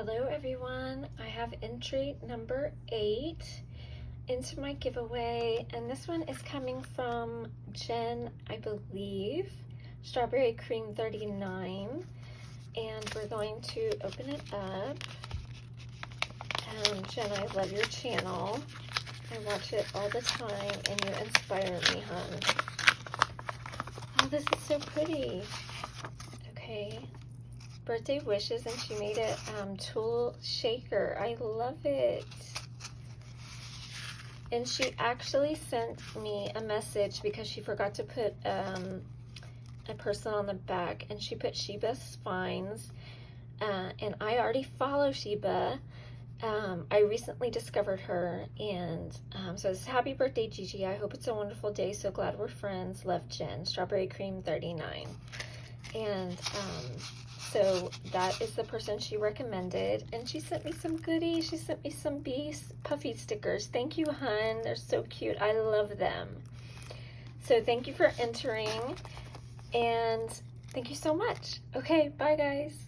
Hello everyone, I have entry number 8 into my giveaway, and this one is coming from Jen, I believe, strawberrycream39, and we're going to open it up. Jen, I love your channel. I watch it all the time and you inspire me, hon. Oh, this is so pretty. Okay. Birthday wishes, and she made a tool shaker. I love it. And she actually sent me a message because she forgot to put a person on the back, and she put Sheba Spines, and I already follow Sheba. I recently discovered her, and so it's happy birthday, Gigi. I hope it's a wonderful day. So glad we're friends. Love, Jen. Strawberrycream39. And so that is the person she recommended, and she sent me some goodies. She sent me some puffy stickers. Thank you, hun. They're so cute. I love them. So thank you for entering, and thank you so much. Okay, bye guys.